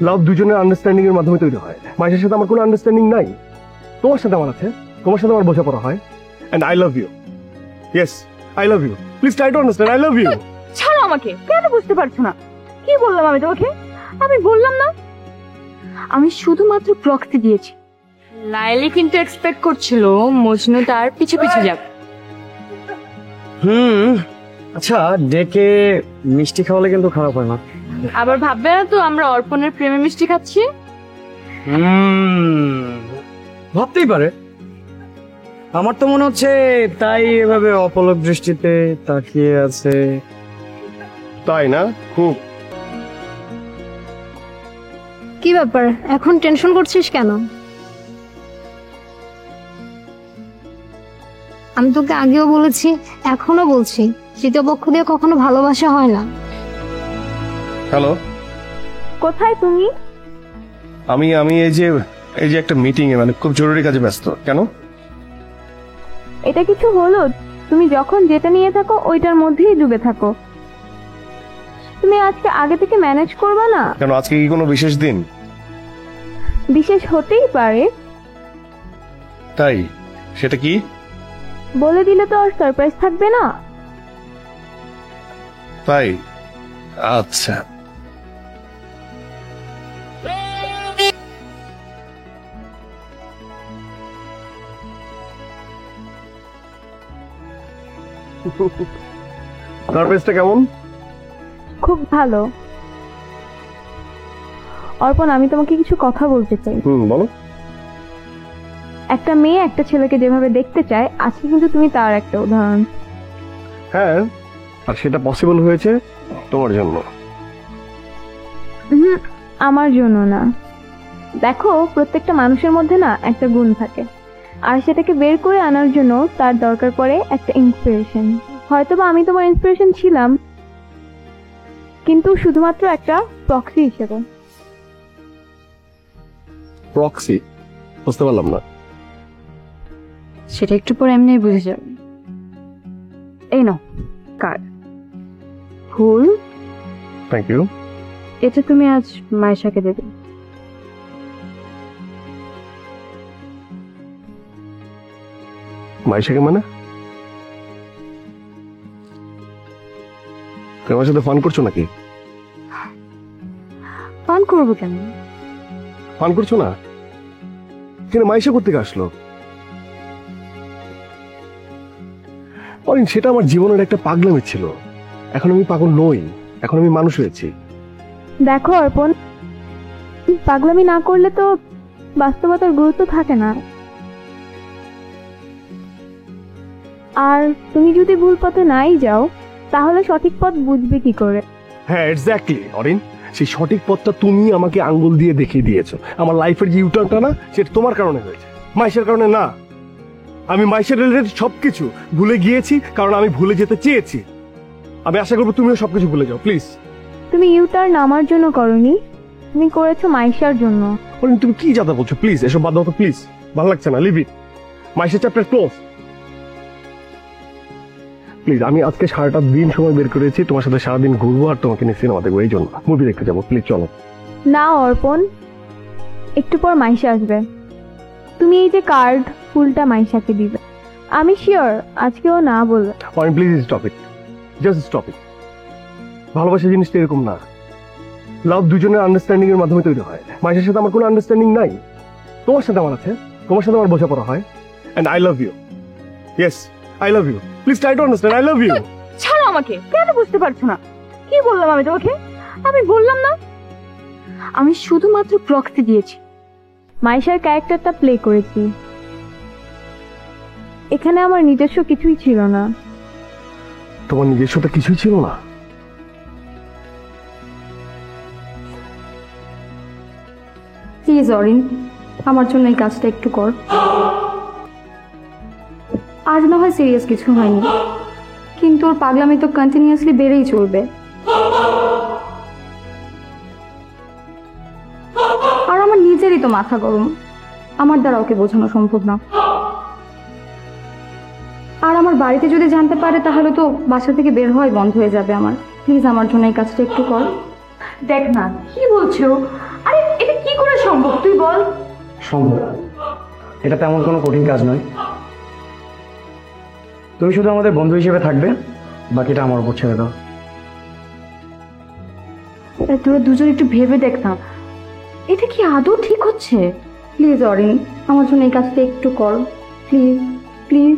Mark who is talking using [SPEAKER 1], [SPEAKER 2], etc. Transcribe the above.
[SPEAKER 1] লাভ দুজনের আন্ডারস্ট্যান্ডিং এর মাধ্যমে তৈরি হয়। মাইশের সাথে আমার কোনো আন্ডারস্ট্যান্ডিং নাই, তোমার সাথে আমার আছে, তোমার সাথে আমার বোঝাপড়া হয়। And I love you. Yes, I love you. Please try to understand, I love you.
[SPEAKER 2] ছাড়ো আমাকে। কেন বুঝতে পারছো না? কি বললাম আমি তোমাকে? আমি বললাম না আমি শুধুমাত্র প্রক্সি দিয়েছি। লাইলি কিন্তু এক্সপেক্ট করছিল মজনু তার পিছু পিছু যাবে।
[SPEAKER 3] আচ্ছা, ডেকে মিষ্টি খাওয়ালে কিন্তু খারাপ হয় না।
[SPEAKER 2] আবার ভাববে না তো আমরা অর্পণের প্রেমে মিষ্টি খাচ্ছি?
[SPEAKER 3] ভাবতেই পারে। আমার তো মনে হচ্ছে তাই এভাবে অপলক দৃষ্টিতে তাকিয়ে আছে।
[SPEAKER 1] তাই না? খুব।
[SPEAKER 4] কি ব্যাপার, এখন টেনশন করছিস কেন? আমি তোকে আগেও বলেছি, এখনো বলছি, তৃতীয় পক্ষ দিয়ে কখনো ভালোবাসা হয় না।
[SPEAKER 1] হ্যালো,
[SPEAKER 2] কোথায় তুমি?
[SPEAKER 1] আমি আমি এই যে একটা মিটিং এ, মানে খুব জরুরি কাজে ব্যস্ত। কেন?
[SPEAKER 2] এটা কিছু হলো? তুমি যখন যেটা নিয়ে থাকো ওইটার মধ্যেই ডুবে থাকো। তুমি আজকে আগে থেকে ম্যানেজ করবে না?
[SPEAKER 1] কেন, আজকে কি কোনো বিশেষ দিন?
[SPEAKER 2] বিশেষ হতেই পারে।
[SPEAKER 1] তাই? সেটা কি?
[SPEAKER 2] বলে দিলে তো আর সারপ্রাইজ থাকবে না।
[SPEAKER 1] তাই? আচ্ছা। সারপ্রাইজটা কেমন?
[SPEAKER 2] খুব ভালো। অর্পণ, আমি তোমাকে কিছু কথা বলতে চাই।
[SPEAKER 1] বলো।
[SPEAKER 2] একটা মেয়ে একটা ছেলেকে যেভাবে দেখতে চায়, আজকে কিন্তু তুমি তার একটা উদাহরণ।
[SPEAKER 1] হ্যাঁ, আর সেটা পসিবল হয়েছে তোমার জন্য।
[SPEAKER 2] আমার জন্য না। দেখো, প্রত্যেকটা মানুষের মধ্যে না একটা গুণ থাকে, আর সেটাকে বের করে আনার জন্য তার দরকার পড়ে একটা ইন্সপিরেশন। হয়তোবা আমি তোমার ইন্সপিরেশন ছিলাম, কিন্তু শুধুমাত্র একটা প্রক্সি হিসেবে।
[SPEAKER 1] প্রক্সি? বুঝতে পারলাম না।
[SPEAKER 2] সেটা একটু পরে এমনিই বুঝে যাবে। এই নাও কার্ড। ফুল।
[SPEAKER 1] Thank you.
[SPEAKER 2] এটা তুমি আজ মায়েশাকে দেবে।
[SPEAKER 1] মাইশাকে মানে? তুমি আমার সাথে ফান করছো নাকি?
[SPEAKER 2] ফান করবো কেন?
[SPEAKER 1] ফান করছো না? কিন্তু মাইশা করতে আসলো। অরিন, সেটা আমার জীবনের একটা পাগলামি ছিল। এখন আমি পাগল নই, এখন আমি মানুষ হয়েছি।
[SPEAKER 2] দেখো অর্পণ, পাগলামি না করলে তো বাস্তবতার গুরুত্ব থাকে না। আর তুমি যদি ভুল পথে নাই যাও, তাহলে সঠিক পথ বুঝবে কি করে?
[SPEAKER 1] হ্যাঁ, এক্স্যাক্টলি অরিন। সেই সঠিক পথটা তুমি আমাকে আঙ্গুল দিয়ে দেখিয়ে দিয়েছো। আমার লাইফের যে ইউটার্নটা না, সেটা তোমার কারণে হয়েছে, মাইশার কারণে না। আমি মাইশার রিলেটেড সবকিছু ভুলে গিয়েছি, কারণ আমি ভুলে যেতে চেয়েছি। আমি আশা করবো তুমিও সবকিছু ভুলে যাও, প্লিজ।
[SPEAKER 2] তুমি ইউটার্ন আমার জন্য করনি, তুমি করেছো মাইশার জন্য।
[SPEAKER 1] অরিন, তুমি কি যাতা বলছো? প্লিজ এসব বাদ দাও তো, প্লিজ। ভালো লাগছে না, লিভ ইট। মাইশার চ্যাপ্টার ক্লোজ। প্লিজ, আমি আজকে সারাটা দিন সময় বের করেছি তোমার সাথে সারাদিন ঘুরবো আর তোমাকে নিয়ে সিনেমা দেখবো, এই জন্য মুভি দেখতে যাবো। প্লিজ চলো
[SPEAKER 2] না অর্পণ, একটু পর মাইশা আসবে। তুমি এই যে কার্ড, ফুলটা মাইশাকে দিবে। আমি শিওর আজকেও না বলবে।
[SPEAKER 1] Orin, please stop it, just stop it. ভালোবাসা জিনিসটা এরকম না। লাভ দুজনের আন্ডারস্ট্যান্ডিং এর মাধ্যমে তৈরি হয়। মাইশার সাথে আমার কোনো আন্ডারস্ট্যান্ডিং নাই, তোমার সাথে আমার আছে, তোমার সাথে আমার বোঝাপড়া হয়। And I love you. Yes, I love you. Please try to understand, I love you.
[SPEAKER 2] ছাড়ো আমাকে। কেন বুঝতে পারছো না? কি বললাম আমি তোমাকে? আমি বললাম না আমি শুধুমাত্র প্রক্সি দিয়েছি, মাইশার ক্যারেক্টারটা প্লে করেছি। এখানে আমার নিজস্ব কিছুই ছিল না।
[SPEAKER 1] তোমার নিজস্বতা কিছুই ছিল না?
[SPEAKER 4] প্লিজ অরিন, আমার জন্য এই কাজটা একটু কর। আজ না হয় সিরিয়াস কিছু হয়নি, কিন্তু ওর পাগলামি তো কন্টিনিউয়াসলি বেড়েই চলবে। আর আমার নিজেরই তো মাথা গরম, আমার দ্বারা ওকে বোঝানো সম্ভব না। আর আমার বাড়িতে যদি জানতে পারে তাহলে তো বাসা থেকে বের হওয়াই বন্ধ হয়ে যাবে আমার। প্লিজ আমার জন্য এই কাজটা একটু কর।
[SPEAKER 2] দেখ না কি বলছো? আরে
[SPEAKER 4] বল।
[SPEAKER 3] সম্ভব। এটা তেমন কোনো কঠিন কাজ নয়। তুমি শুধু আমাদের বন্ধু হিসেবে থাকবে, বাকিটা আমার উপর ছেড়ে দাও।
[SPEAKER 4] তোরা দুজন একটু ভেবে দেখ না, এটা কি আদৌ ঠিক হচ্ছে? প্লিজ অরিন, আমার জন্য এই কাজটা একটু কর, প্লিজ প্লিজ।